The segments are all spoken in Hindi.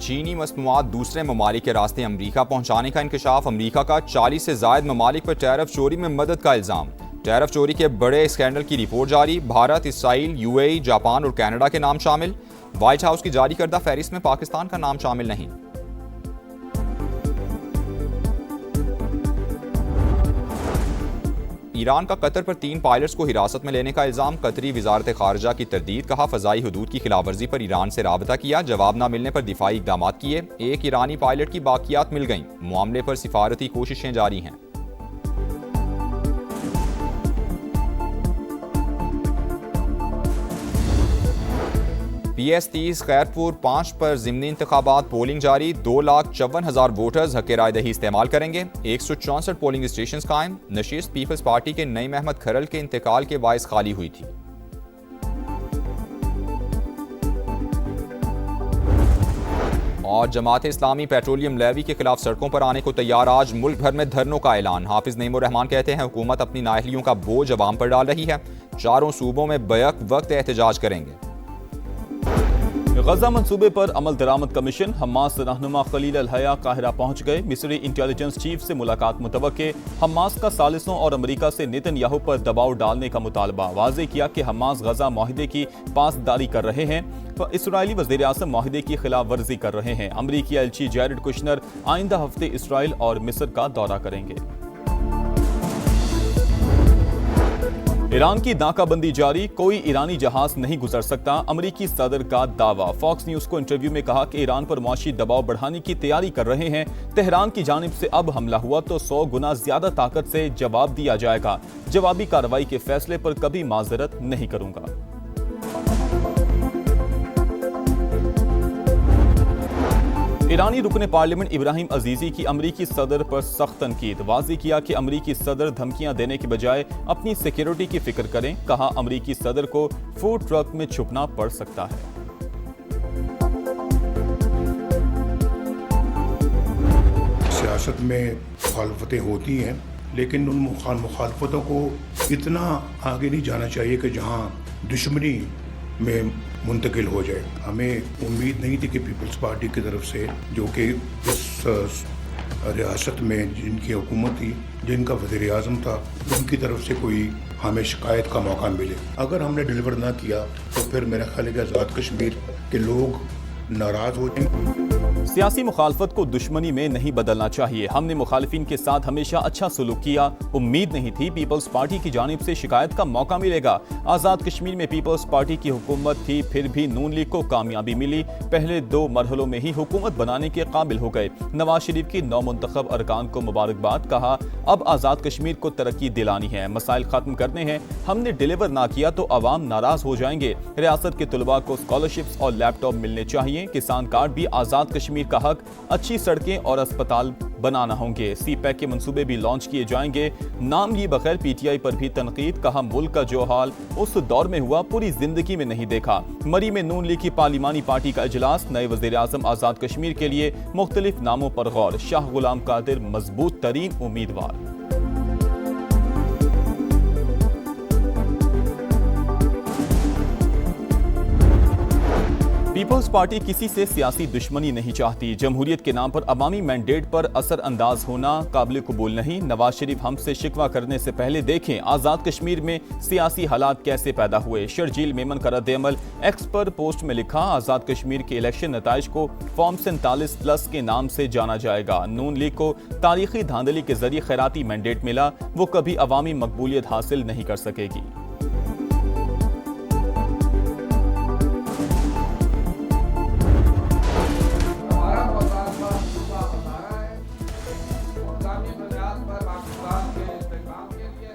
चीनी मसनूआत दूसरे ममालिक के रास्ते अमरीका पहुंचाने का इंकशाफ। अमरीका का 40 से ज़ायद ममालिक पर टैरिफ चोरी में मदद का इल्ज़ाम। टैरिफ चोरी के बड़े स्कैंडल की रिपोर्ट जारी। भारत, इसराइल, यूएई, जापान और कनाडा के नाम शामिल। व्हाइट हाउस की जारी करदा फहरिस्त में पाकिस्तान का नाम शामिल नहीं। ईरान का कतर पर 3 पायलट्स को हिरासत में लेने का इल्ज़ाम। कतरी वजारत खारजा की तरदीद। कहा, फ़ज़ाई हदूद की खिलाफवर्जी पर ईरान से राबता किया, जवाब न मिलने पर दिफाई इक़दाम किए। एक ईरानी पायलट की बाकियात मिल गईं। मामले पर सिफारती कोशिशें जारी हैं। PS30 खैरपुर 5 पर ज़िमनी इंतखाबात। पोलिंग जारी। 2,54,000 वोटर्स हक़ राय दही इस्तेमाल करेंगे। 164 पोलिंग स्टेशन कायम। नशीस्त पीपल्स पार्टी के नईम अहमद खरल के इंतकाल के बायस खाली हुई थी। और जमात इस्लामी पेट्रोलियम लेवी के खिलाफ सड़कों पर आने को तैयार। आज मुल्क भर में धरनों का ऐलान। हाफिज नईमुर रहमान कहते हैं, हुकूमत अपनी नाअहलियों का बोझ अवाम पर डाल रही है। चारों सूबों में बैक वक्त एहतजाज करेंगे। गजा मंसूबे पर अमल दरामद कमीशन। हमास रहनुमा खलील अल हया काहिरा पहुंच गए। मिस्री इंटेलिजेंस चीफ से मुलाकात मुतवक्के। हमास का सालिसों और अमरीका से नेतन्याहू पर दबाव डालने का मुतालबा। वाज़ेह किया कि हमास गजा माहिदे की पासदारी कर रहे हैं, तो इसराइली वज़ीर आज़म माहिदे की खिलाफ वर्जी कर रहे हैं। अमरीकी एलची जैरेड कुशनर आइंदा हफ्ते इसराइल और मिस्र का दौरा करेंगे। ईरान की नाकाबंदी जारी। कोई ईरानी जहाज नहीं गुजर सकता, अमरीकी सदर का दावा। फॉक्स न्यूज को इंटरव्यू में कहा कि ईरान पर मुआशी दबाव बढ़ाने की तैयारी कर रहे हैं। तेहरान की जानिब से अब हमला हुआ तो 100 गुना ज्यादा ताकत से जवाब दिया जाएगा। जवाबी कार्रवाई के फैसले पर कभी माजरत नहीं करूंगा। ईरानी रुकने पार्लियामेंट इब्राहिम अजीजी की अमरीकी सदर पर सख्त तनकीद। वाज़ेह किया कि अमरीकी सदर धमकियां देने के बजाय अपनी सिक्योरिटी की फिक्र करें। कहा, अमरीकी सदर को फूड ट्रक में छुपना पड़ सकता है। सियासत में मुखालफतें होती हैं, लेकिन उन मुखालफतों को इतना आगे नहीं जाना चाहिए कि जहां दुश्मनी में मुंतकिल हो जाए। हमें उम्मीद नहीं थी कि पीपल्स पार्टी की तरफ से, जो कि इस रियासत में जिनकी हुकूमत थी, जिनका वज़ीर आज़म था, उनकी तरफ से कोई हमें शिकायत का मौका मिले। अगर हमने डिलीवर ना किया तो फिर मेरा ख्याल है कि आज़ाद कश्मीर के लोग नाराज हो जाएंगे। सियासी मुखालफत को दुश्मनी में नहीं बदलना चाहिए। हमने मुखालिफिन के साथ हमेशा अच्छा सलूक किया। उम्मीद नहीं थी पीपल्स पार्टी की जानिब से शिकायत का मौका मिलेगा। आज़ाद कश्मीर में पीपल्स पार्टी की हुकूमत थी, फिर भी नून लीग को कामयाबी मिली। पहले 2 मरहलों में ही हुकूमत बनाने के काबिल हो गए। नवाज शरीफ की नौमुंतखब अरकान को मुबारकबाद। कहा, अब आज़ाद कश्मीर को तरक्की दिलानी है, मसाइल खत्म करने हैं। हमने डिलीवर ना किया तो अवाम नाराज हो जाएंगे। रियासत के तलबा को स्कॉलरशिप्स और लैपटॉप मिलने चाहिए। किसान कार्ड भी आज़ाद कश्मीर का हक। अच्छी सड़कें और अस्पताल बनाना होंगे। CPEC के मंसूबे भी लॉन्च किए जाएंगे। नाम लिए बगैर PTI पर भी तनकीद। कहा, मुल्क का जो हाल उस दौर में हुआ पूरी जिंदगी में नहीं देखा। मरी में नून लीग की पार्लिमानी पार्टी का इजलास। नए वज़ीर आज़म आज़ाद कश्मीर के लिए मुख्तलिफ नामों पर गौर। शाह गुलाम कादिर मजबूत तरीन उम्मीदवार। पीपल्स पार्टी किसी से सियासी दुश्मनी नहीं चाहती। जमहूरियत के नाम पर अवामी मैंडेट पर असर अंदाज होना काबिल कबूल नहीं। नवाज शरीफ हमसे शिकवा करने से पहले देखें आज़ाद कश्मीर में सियासी हालात कैसे पैदा हुए। शर्जील मेमन का रद्द-ए-अमल। एक्स पर पोस्ट में लिखा, आज़ाद कश्मीर के इलेक्शन नताइज को फॉर्म 47+ के नाम से जाना जाएगा। नून लीग को तारीखी धांधली के जरिए खैराती मैंडेट मिला, वो कभी अवामी मकबूलियत हासिल नहीं कर सकेगी।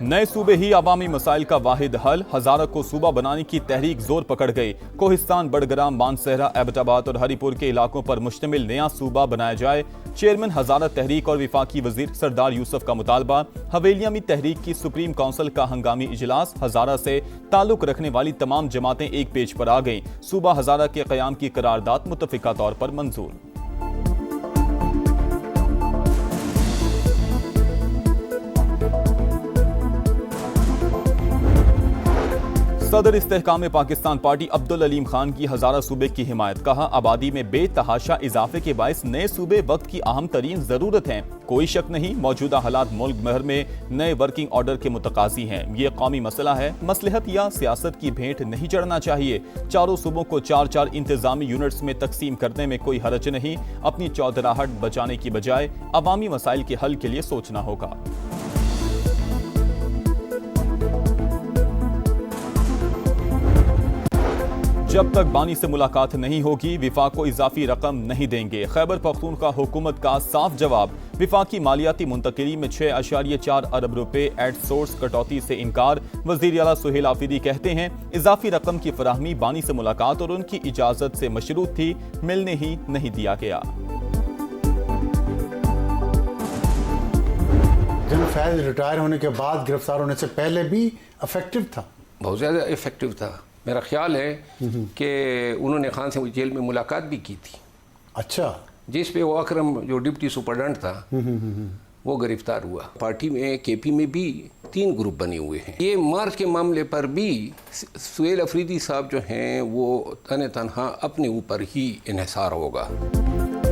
नए सूबे ही अवामी मसाइल का वाहिद हल। हजारा को सूबा बनाने की तहरीक जोर पकड़ गई। कोहिस्तान, बड़ग्राम, मानसहरा, एबटाबाद और हरिपुर के इलाकों पर मुश्तमिल नया सूबा बनाया जाए। चेयरमैन हजारा तहरीक और विफाकी वजीर सरदार यूसुफ का मुतालबा। हवेलियामी तहरीक की सुप्रीम काउंसिल का हंगामी इजलास। हजारा से ताल्लुक रखने वाली तमाम जमातें एक पेज पर आ गईं। सूबा हजारा के क़याम की करारदाद मुतफ़िका तौर पर मंजूर। सदर इस्तेहकाम पाकिस्तान पार्टी अब्दुल अलीम खान की हजारा सूबे की हिमायत। कहा, आबादी में बेतहाशा इजाफे के बायस नए सूबे वक्त की अहम तरीन जरूरत हैं। कोई शक नहीं, मौजूदा हालात मुल्क भर में नए वर्किंग ऑर्डर के मुतकाजी हैं। ये कौमी मसला है, मसलहत या सियासत की भेंट नहीं चढ़ना चाहिए। चारों सूबों को 4-4 इंतजामी यूनिट्स में तकसीम करने में कोई हरज नहीं। अपनी चौधराहट बचाने की बजाय अवामी मसाइल के हल के लिए सोचना होगा। जब तक बानी से मुलाकात नहीं होगी, विफाक को इजाफी रकम नहीं देंगे। खैबर पख्तूनख्वा हुकूमत का साफ जवाब। विफाकी मालियाती मुंतकिली में 6.4 अरब रुपए एट सोर्स कटौती से इनकार। वज़ीर आला सुहेल आफरीदी कहते हैं, इजाफी रकम की फराहमी बानी से मुलाकात और उनकी इजाजत से मशरूत थी, मिलने ही नहीं दिया गया। जनरल फैज रिटायर होने के बाद गिरफ्तार होने से पहले भी इफेक्टिव था, बहुत ज़्यादा इफेक्टिव था। मेरा ख्याल है कि उन्होंने खान से जेल में मुलाकात भी की थी। अच्छा, जिस पे वो अकरम जो डिप्टी सुपरडेंट था वो गिरफ्तार हुआ। पार्टी में केपी में भी 3 ग्रुप बने हुए हैं। ये मार्च के मामले पर भी सुहेल अफरीदी साहब जो हैं वो तनहा अपने ऊपर ही इन्हिसार होगा।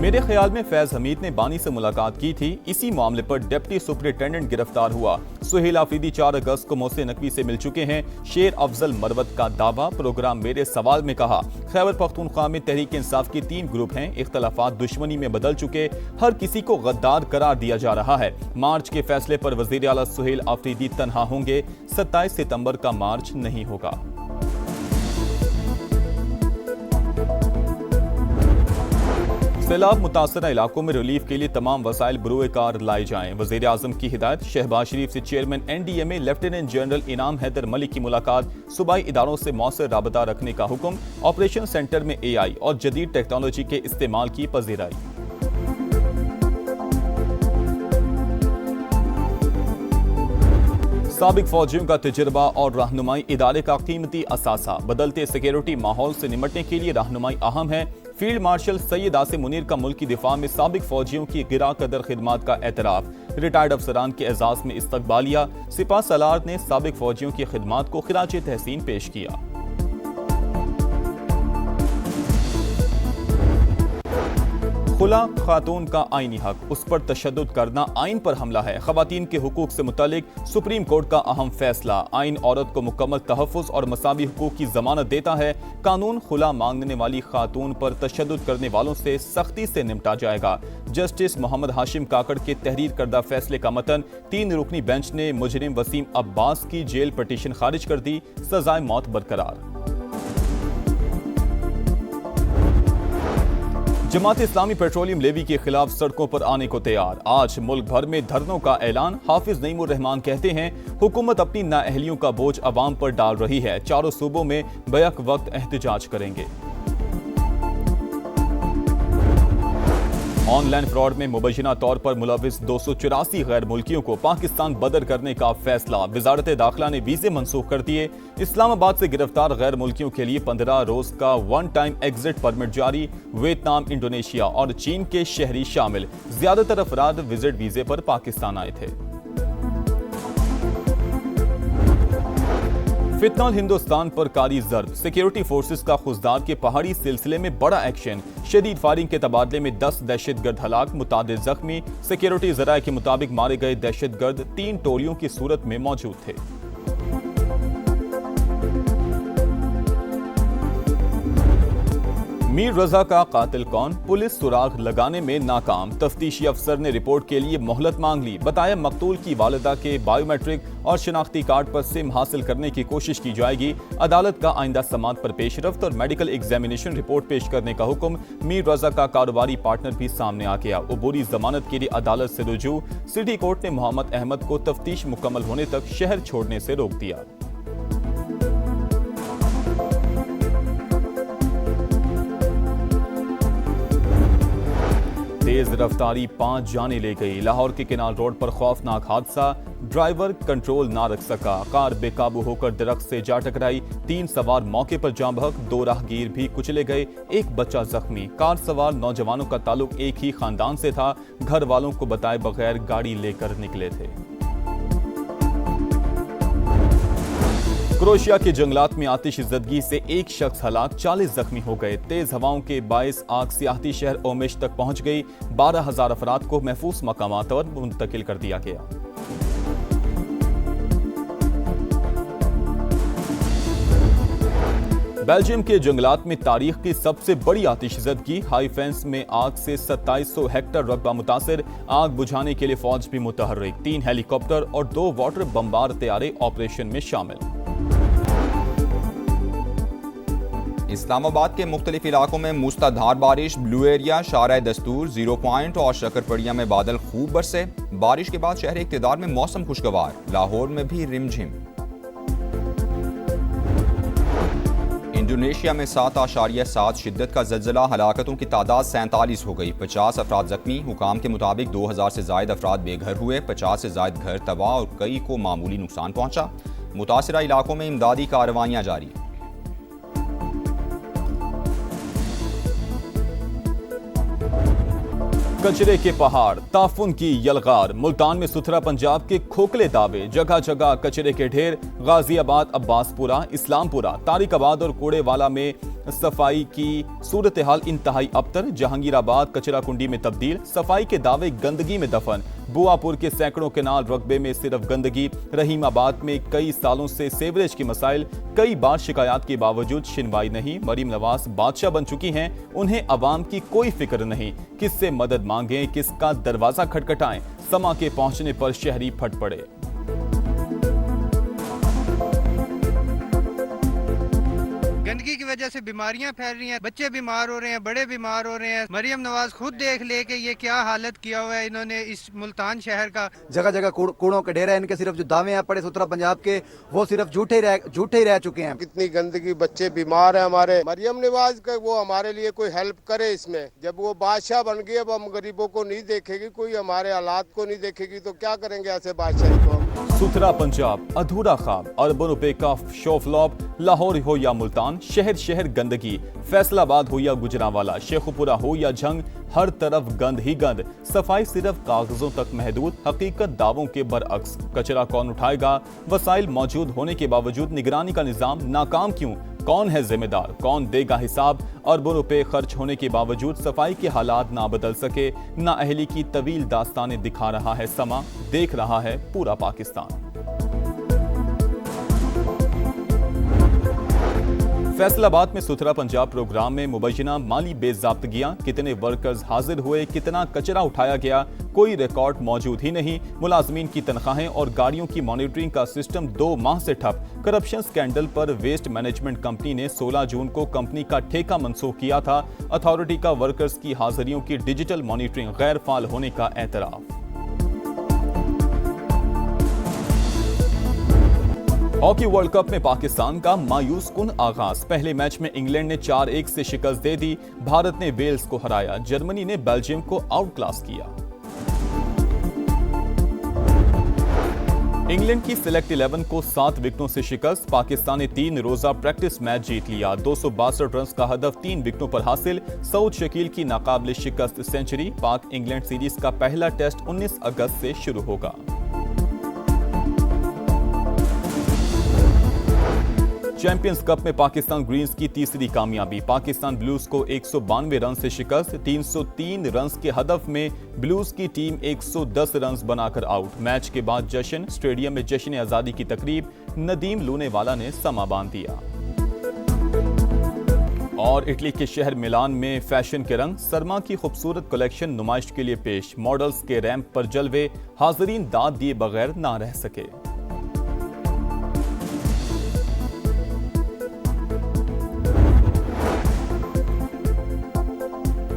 मेरे ख्याल में फैज हमीद ने बानी से मुलाकात की थी। इसी मामले पर डिप्टी सुपरिटेंडेंट गिरफ्तार हुआ। सुहेल आफरीदी 4 अगस्त को मोहसिन नकवी से मिल चुके हैं। शेर अफजल मरवत का दावा। प्रोग्राम मेरे सवाल में कहा, खैबर पख्तूनख्वा में तहरीक इंसाफ के 3 ग्रुप हैं। इख्तलाफात दुश्मनी में बदल चुके, हर किसी को गद्दार करार दिया जा रहा है। मार्च के फैसले पर वज़ीर आला सुहेल आफरीदी तन्हा होंगे। 27 सितंबर का मार्च नहीं होगा। सैलाब मुतासरा इलाकों में रिलीफ के लिए तमाम वसाइल बरूए कार लाए जाएं। वज़ीर आज़म की हिदायत। शहबाज शरीफ से चेयरमैन NDMA लेफ्टिनेंट जनरल इनाम हैदर मलिक की मुलाकात। सूबाई इदारों से मौसर राबता रखने का हुक्म। ऑपरेशन सेंटर में AI और जदीद टेक्नोलॉजी के इस्तेमाल की पजीराई। साबिक फौजियों का तजुर्बा और रहनुमाई इदारे का कीमती असासा। बदलते सिक्योरिटी माहौल से निमटने के लिए रहनुमाई अहम है। फील्ड मार्शल सैयद आसिम मुनीर का मुल्क की दिफा में साबिक फौजियों की गिरा कदर खिदमात का एतराफ। रिटायर्ड अफसरान के एजाज में इस्तकबालिया। सिपा सलार ने साबिक फौजियों की खिदमात को खिराज तहसीन पेश किया। खुला खातून का आईनी हक, उस पर तशद्दुद करना आइन पर हमला है। खवातीन के हुकूक से मुतालिक सुप्रीम कोर्ट का अहम फैसला। आइन औरत को मुकम्मल तहफ़्फ़ुज़ और मसावी हुकूक की जमानत देता है। कानून खुला मांगने वाली खातून पर तशद्दुद करने वालों से सख्ती से निपटा जाएगा। जस्टिस मोहम्मद हाशिम काकड़ के तहरीर करदा फैसले का मतन। 3 रुकनी बेंच ने मुजरिम वसीम अब्बास की जेल पटिशन खारिज कर दी। सजाए मौत बरकरार। जमात इस्लामी पेट्रोलियम लेवी के खिलाफ सड़कों पर आने को तैयार। आज मुल्क भर में धरनों का ऐलान। हाफिज नईमुर रहमान कहते हैं, हुकूमत अपनी नाअहलियों का बोझ अवाम पर डाल रही है। चारों सूबों में बैक वक्त एहतजाज करेंगे। ऑनलाइन फ्रॉड में मुबैना तौर पर मुलविस 284 गैर मुल्कियों को पाकिस्तान बदर करने का फैसला। वजारत दाखिला ने वीजे मनसूख कर दिए। इस्लामाबाद से गिरफ्तार गैर मुल्कियों के लिए 15 रोज का 1 टाइम एग्जिट परमिट जारी। वियतनाम, इंडोनेशिया और चीन के शहरी शामिल। ज्यादातर अफराद विजिट वीजे पर पाकिस्तान आए थे। फितनल हिंदुस्तान पर कारी जर्ब। सिक्योरिटी फोर्सेस का खुजदार के पहाड़ी सिलसिले में बड़ा एक्शन। शदीद फायरिंग के तबादले में 10 दहशतगर्द हलाक, मुतादिद जख्मी। सिक्योरिटी जराये के मुताबिक मारे गए दहशतगर्द 3 टोलियों की सूरत में मौजूद थे। मीर रजा का कातिल कौन? पुलिस सुराग लगाने में नाकाम। तफ्तीशी अफसर ने रिपोर्ट के लिए मोहलत मांग ली। बताया मकतूल की वालिदा के बायोमेट्रिक और शनाख्ती कार्ड पर सिम हासिल करने की कोशिश की जाएगी। अदालत का आइंदा समात पर पेशरफ्त और मेडिकल एग्जामिनेशन रिपोर्ट पेश करने का हुक्म। मीर रजा का कारोबारी पार्टनर भी सामने आ गया। अबूरी जमानत के लिए अदालत से रुजू। सिटी कोर्ट ने मोहम्मद अहमद को तफ्तीश मुकम्मल होने तक शहर छोड़ने से रोक दिया। तेज रफ्तारी 5 जाने ले गई। लाहौर के किनाल रोड पर खौफनाक हादसा। ड्राइवर कंट्रोल ना रख सका। कार बेकाबू होकर दरख्त से जा टकराई। 3 सवार मौके पर जाँ बहक। 2 राहगीर भी कुचले गए। 1 बच्चा जख्मी। कार सवार नौजवानों का ताल्लुक एक ही खानदान से था। घर वालों को बताए बगैर गाड़ी लेकर निकले थे। क्रोएशिया के जंगलात में आतिशज़दगी से एक शख्स हलाक, 40 जख्मी हो गए। तेज हवाओं के बायस आग सियाहती शहर ओमेश तक पहुंच गई। 12,000 अफराद को महफूज मकामात पर मुंतकिल कर दिया गया। बेल्जियम के जंगलात में तारीख की सबसे बड़ी आतिशज़दगी। हाईफेंस में आग से 2700 हेक्टर रकबा मुतासिर। आग बुझाने के लिए फौज भी मुतहर्रिक। 3 हेलीकॉप्टर और 2 वाटर बम्बार तैयारे ऑपरेशन में शामिल। इस्लामाबाद के मुख्तलिफ इलाकों में मूसलाधार बारिश। ब्लू एरिया, शारा दस्तूर, 0 पॉइंट और शकरपड़िया में बादल खूब बरसे। बारिश के बाद शहर इक़्तिदार में मौसम खुशगवार। लाहौर में भी रिमझिम। इंडोनेशिया में 7.7 शिद्दत का ज़लज़ला। हलाकतों की तादाद 47 हो गई। 50 अफराद जख्मी। हुकाम के मुताबिक 2000 से ज़ायद अफराद बेघर हुए। 50 से ज़ायद घर तबाह और कई को मामूली नुकसान पहुंचा। मुतासिरा इलाकों में इमदादी कार्रवाइयाँ जारी। कचरे के पहाड़, ताफुन की यलगार। मुल्तान में सुथरा पंजाब के खोखले दावे। जगह जगह कचरे के ढेर। गाजियाबाद, अब्बासपुरा, इस्लामपुरा, तारिकाबाद और कोड़ेवाला में सफाई की सूरत हाल इंतहाई अबतर। जहांगीराबाद कचरा कुंडी में तब्दील। सफाई के दावे गंदगी में दफन। बुआपुर के सैकड़ों केनाल रकबे में सिर्फ गंदगी। रहीमाबाद में कई सालों से सेवरेज के मसाइल। कई बार शिकायत के बावजूद सुनवाई नहीं। मरीम नवाज बादशाह बन चुकी हैं। उन्हें अवाम की कोई फिक्र नहीं। किससे मदद मांगे, किसका दरवाजा खटखटाएं। समा के पहुंचने पर शहरी फट पड़े। गंदगी की वजह से बीमारियां फैल रही हैं, बच्चे बीमार हो रहे हैं, बड़े बीमार हो रहे हैं। मरियम नवाज खुद देख ले कि ये क्या हालत किया हुआ है इन्होंने इस मुल्तान शहर का। जगह जगह कूड़ों के ढेर है। इनके सिर्फ जो दावे हैं पड़े सुथरा पंजाब के, वो सिर्फ झूठे ही रह चुके हैं। कितनी गंदगी, बच्चे बीमार हैं हमारे। मरियम नवाज का वो हमारे लिए कोई हेल्प करे इसमें। जब वो बादशाह बन गई, अब हम गरीबों को नहीं देखेगी, कोई हमारे हालात को नहीं देखेगी, तो क्या करेंगे ऐसे बादशाही को। सुथरा पंजाब अधूरा ख्वाब। अर्बन रुपए का शो फ्लॉप। लाहौर हो या मुल्तान, शहर शहर गंदगी। फैसलाबाद हो या गुजरांवाला, शेखुपुरा हो या झंग, हर तरफ गंद ही गंद। सफाई सिर्फ कागजों तक महदूद, हकीकत दावों के बरअक्स। कचरा कौन उठाएगा? वसाइल मौजूद होने के बावजूद निगरानी का निजाम नाकाम क्यों? कौन है जिम्मेदार? कौन देगा हिसाब? अरबों रुपए खर्च होने के बावजूद सफाई के हालात ना बदल सके। नाअहली की तवील दास्तानें दिखा रहा है समा, देख रहा है पूरा पाकिस्तान। फैसलाबाद में सुथरा पंजाब प्रोग्राम में मुबैना माली बेज़ाब्तगियां। कितने वर्कर्स हाजिर हुए, कितना कचरा उठाया गया, कोई रिकॉर्ड मौजूद ही नहीं। मुलाजमीन की तनख्वाहें और गाड़ियों की मॉनिटरिंग का सिस्टम 2 माह से ठप। करप्शन स्कैंडल पर वेस्ट मैनेजमेंट कंपनी ने 16 जून को कंपनी का ठेका मंसूख किया था। अथॉरिटी का वर्कर्स की हाजिरियों की डिजिटल मॉनिटरिंग गैर फाल होने का एतराफ। हॉकी वर्ल्ड कप में पाकिस्तान का मायूस कुन आगाज। पहले मैच में इंग्लैंड ने 4-1 से शिकस्त दे दी। भारत ने वेल्स को हराया। जर्मनी ने बेल्जियम को आउट क्लास किया। इंग्लैंड की सिलेक्ट 11 को 7 विकेटों से शिकस्त। पाकिस्तान ने 3 रोजा प्रैक्टिस मैच जीत लिया। 262 रन का हदफ 3 विकेटों पर हासिल। सऊद शकील की नाकाबिल शिकस्त सेंचुरी। पाक इंग्लैंड सीरीज का पहला टेस्ट 19 अगस्त से शुरू होगा। चैंपियंस कप में पाकिस्तान ग्रीन्स की तीसरी कामयाबी। पाकिस्तान ब्लूज को 192 रन से शिकस्त। 303 रन के हदफ में ब्लूज की टीम 110 रन बनाकर आउट। मैच के बाद जश्न। स्टेडियम में जश्न आजादी की तकरीब। नदीम लूनेवाला ने समा बांध दिया। और इटली के शहर मिलान में फैशन के रंग। सरमा की खूबसूरत कलेक्शन नुमाइश के लिए पेश। मॉडल्स के रैंप पर जलवे। हाज़रीन दाद दिए बगैर ना रह सके।